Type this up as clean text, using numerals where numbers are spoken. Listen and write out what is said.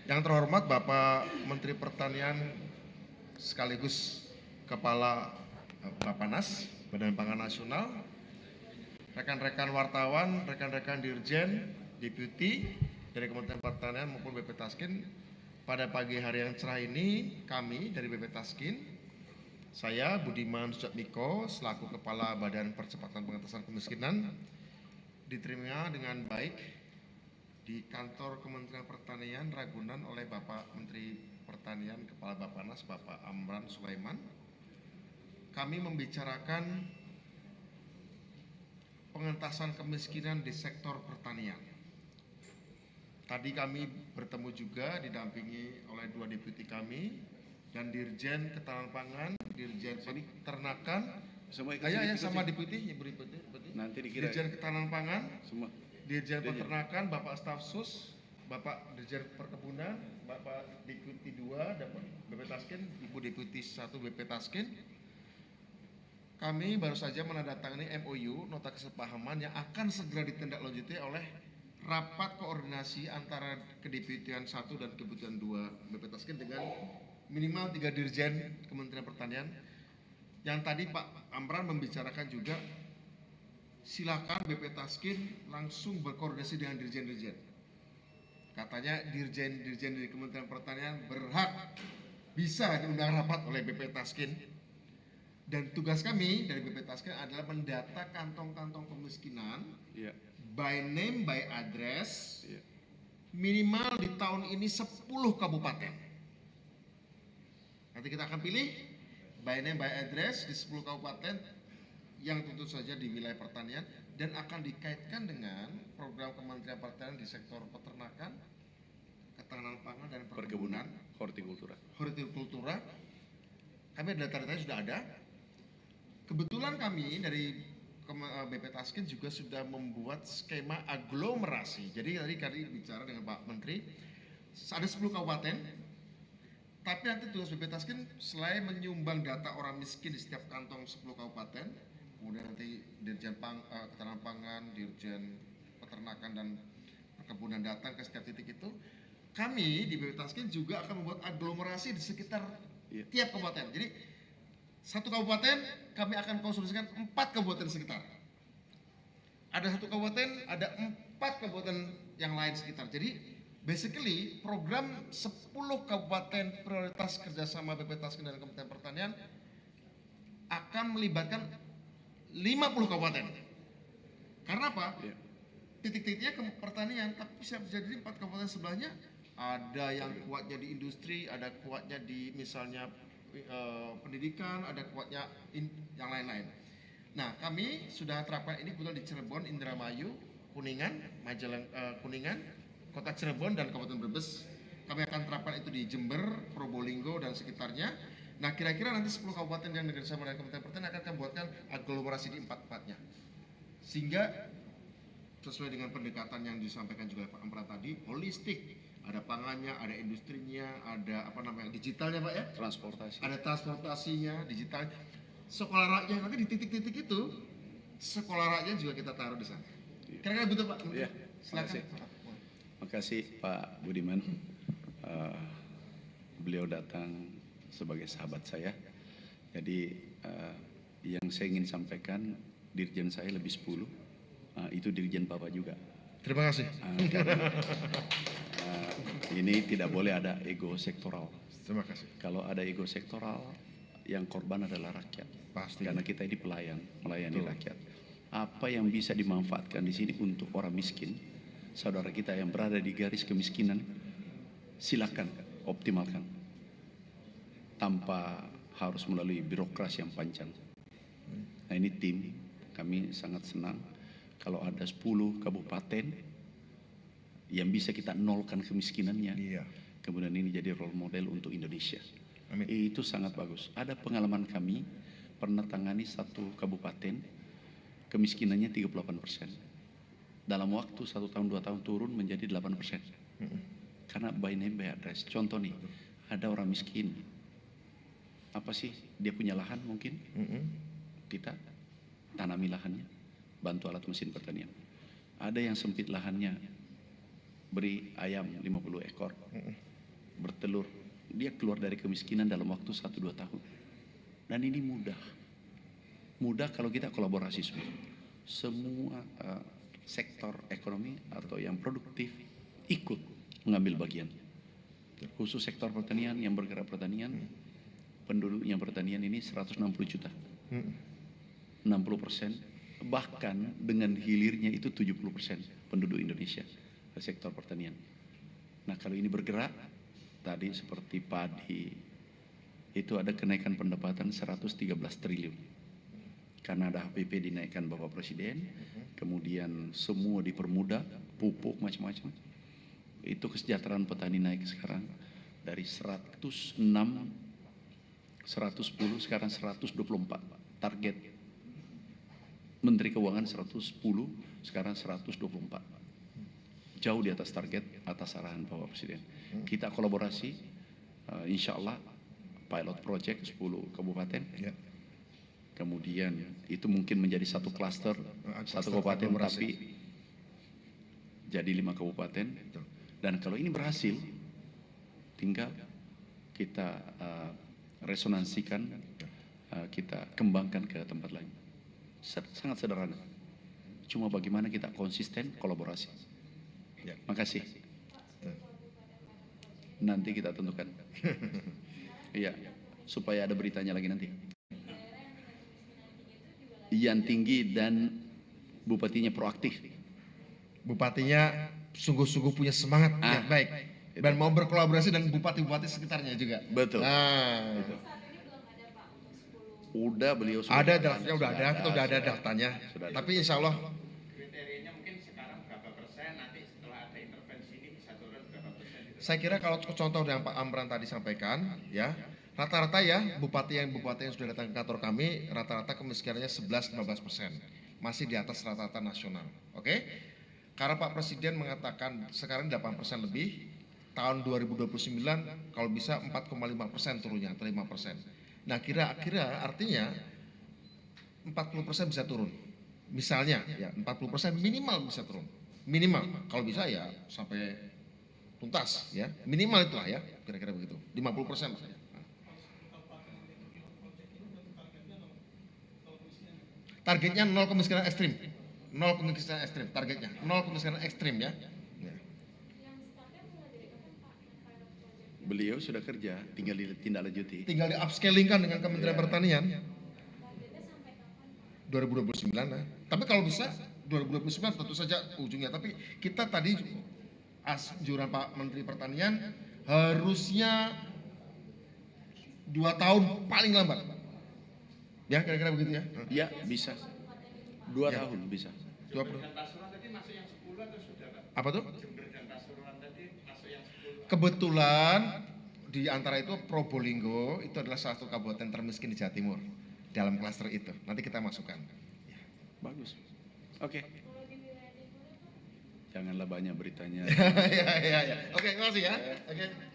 Yang terhormat Bapak Menteri Pertanian sekaligus Kepala Bappenas, Badan Pangan Nasional, rekan-rekan wartawan, rekan-rekan Dirjen, Deputi dari Kementerian Pertanian maupun BP Taskin, pada pagi hari yang cerah ini kami dari BP Taskin, saya Budiman Sujatmiko selaku Kepala Badan Percepatan Pengentasan Kemiskinan diterima dengan baik di kantor Kementerian Pertanian Ragunan oleh Bapak Menteri Pertanian Kepala Bappenas Bapak Amran Sulaiman. Kami membicarakan pengentasan kemiskinan di sektor pertanian. Tadi kami bertemu juga didampingi oleh dua deputi kami dan Dirjen Ketahanan Pangan, Dirjen Peternakan, sama deputi, Ibu deputi. Nanti dikira Dirjen Ketahanan Pangan, semua. Dirjen Peternakan, Bapak Staf Sus, Bapak Dirjen Perkebunan, Bapak Deputi 2, Bapak BP Taskin, Ibu Deputi 1 BP Taskin. Kami baru saja menandatangani MOU, nota kesepahaman yang akan segera ditindaklanjuti oleh rapat koordinasi antara Kedeputian 1 dan Kedeputian 2 BP Taskin dengan minimal 3 Dirjen Kementerian Pertanian. Yang tadi Pak Amran membicarakan juga, silakan BP Taskin langsung berkoordinasi dengan dirjen-dirjen. Katanya dirjen-dirjen dari Kementerian Pertanian berhak bisa diundang rapat oleh BP Taskin. Dan tugas kami dari BP Taskin adalah mendata kantong-kantong kemiskinan by name, by address, minimal di tahun ini 10 kabupaten. Nanti kita akan pilih by name, by address di 10 kabupaten yang tentu saja di wilayah pertanian dan akan dikaitkan dengan program Kementerian Pertanian di sektor peternakan, ketahanan pangan dan perkebunan, hortikultura. Kami data-datanya sudah ada. Kebetulan kami dari BP Taskin juga sudah membuat skema aglomerasi. Jadi tadi kami bicara dengan Pak Menteri, ada 10 kabupaten, tapi nanti tugas BP Taskin selain menyumbang data orang miskin di setiap kantong 10 kabupaten, kemudian nanti Dirjen Ketahanan Pangan, Dirjen Peternakan dan Perkebunan datang ke setiap titik itu. Kami di BP Taskin juga akan membuat aglomerasi di sekitar tiap kabupaten. Jadi satu kabupaten kami akan konsolidasikan 4 kabupaten sekitar. Ada satu kabupaten, ada 4 kabupaten yang lain sekitar. Jadi basically program 10 kabupaten prioritas kerjasama BP Taskin dan Kementerian Pertanian akan melibatkan 50 kabupaten. Karena apa? Titik-titiknya ke pertanian, tapi bisa jadi 4 kabupaten sebelahnya ada yang kuatnya di industri, ada kuatnya di misalnya pendidikan, ada kuatnya yang lain-lain. Nah, kami sudah terapkan ini kebetulan di Cirebon, Indramayu, Kuningan, Kuningan, Kota Cirebon dan Kabupaten Brebes. Kami akan terapkan itu di Jember, Probolinggo dan sekitarnya. Nah, kira-kira nanti 10 kabupaten yang bekerjasama dengan Kementerian Pertanian akan membuatkan aglomerasi di 4-4-nya. Sehingga sesuai dengan pendekatan yang disampaikan juga Pak Amran tadi, holistik. Ada pangannya, ada industrinya, ada digitalnya Pak ya? Transportasi. Ada transportasinya, digital. Sekolah rakyat nanti di titik-titik itu, sekolah rakyat juga kita taruh di sana. Kira-kira betul Pak? Iya. Silakan. Makasih Pak Budiman. Beliau datang sebagai sahabat saya. Jadi yang saya ingin sampaikan, dirjen saya lebih 10. Itu dirjen Bapak juga. Terima kasih. Ini tidak boleh ada ego sektoral. Terima kasih. Kalau ada ego sektoral, yang korban adalah rakyat. Pasti. Karena kita ini melayani rakyat. Apa yang bisa dimanfaatkan di sini untuk orang miskin, saudara kita yang berada di garis kemiskinan, silakan optimalkan. Tanpa harus melalui birokrasi yang panjang. Nah, ini tim, kami sangat senang kalau ada 10 kabupaten yang bisa kita nolkan kemiskinannya. Kemudian ini jadi role model untuk Indonesia. Amin. Itu sangat bagus. Ada pengalaman kami pernah tangani satu kabupaten, kemiskinannya 38%. Dalam waktu 1 tahun 2 tahun turun menjadi 8%. Karena by name by address. Contoh nih, ada orang miskin. Apa sih? Dia punya lahan mungkin. Kita tanami lahannya, bantu alat mesin pertanian. Ada yang sempit lahannya, beri ayam 50 ekor. dia keluar dari kemiskinan dalam waktu 1-2 tahun. Dan ini mudah kalau kita kolaborasi semua sektor ekonomi atau yang produktif ikut mengambil bagian. Khusus sektor pertanian yang bergerak pertanian, penduduknya pertanian ini 160 juta. 60%, bahkan dengan hilirnya itu 70% penduduk Indonesia sektor pertanian. Nah, kalau ini bergerak tadi seperti padi itu ada kenaikan pendapatan 113 triliun. Karena ada HPP dinaikkan Bapak Presiden, kemudian semua dipermudah, pupuk macam-macam. Itu kesejahteraan petani naik sekarang dari 106, 110 sekarang 124. Target Menteri Keuangan 110, sekarang 124. Jauh di atas target, atas arahan Bapak Presiden. Kita kolaborasi, insya Allah pilot project 10 kabupaten. Kemudian itu mungkin menjadi satu klaster, satu kabupaten tapi jadi 5 kabupaten. Dan kalau ini berhasil, tinggal kita resonansikan, kita kembangkan ke tempat lain. Sangat sederhana. Cuma bagaimana kita konsisten kolaborasi. Makasih. Nanti kita tentukan. Iya, supaya ada beritanya lagi nanti. Yang tinggi dan bupatinya proaktif. Bupatinya sungguh-sungguh punya semangat yang baik dan mau berkolaborasi dengan bupati-bupati sekitarnya juga. Betul. Nah, Betul. Udah beliau sudah ada draftnya, kita udah ada datanya. Tapi insya Allah kriterianya mungkin sekarang berapa persen, nanti setelah ada intervensi ini bisa turun berapa persen gitu. saya kira kalau contoh yang Pak Amran tadi sampaikan, ya rata-rata ya bupati yang sudah datang ke kantor kami rata-rata kemiskinannya 11-15%, masih di atas rata-rata nasional. Oke? Karena Pak Presiden mengatakan sekarang 8% lebih, tahun 2029 kalau bisa 4,5% turunnya atau 5%. Nah kira-kira artinya 40% bisa turun. Misalnya ya 40% minimal bisa turun. Minimal kalau bisa ya sampai tuntas ya. Minimal itulah ya kira-kira begitu. 50% misalnya. Targetnya 0 kemiskinan ekstrim. 0 kemiskinan ekstrim targetnya. 0 kemiskinan ekstrim ya. Beliau sudah kerja, tinggal ditindaklanjuti. Tinggal di upscaling kan dengan Kementerian Pertanian. 2029 lah. Tapi kalau bisa 2029 tentu saja ujungnya. Tapi kita tadi anjuran Pak Menteri Pertanian harusnya 2 tahun paling lambat. Ya kira-kira begitu ya. Ya bisa. 2 tahun bisa. 20. Dan Pasuruan tadi masuk yang 10 atau sudah Pak? Apa tuh? Jember dan Pasuruan tadi masuk yang 10. Kebetulan di antara itu Probolinggo itu adalah salah satu kabupaten termiskin di Jawa Timur dalam klaster itu. Nanti kita masukkan. Bagus. Oke. Janganlah banyak beritanya. Ya. Oke, terima kasih ya. Oke.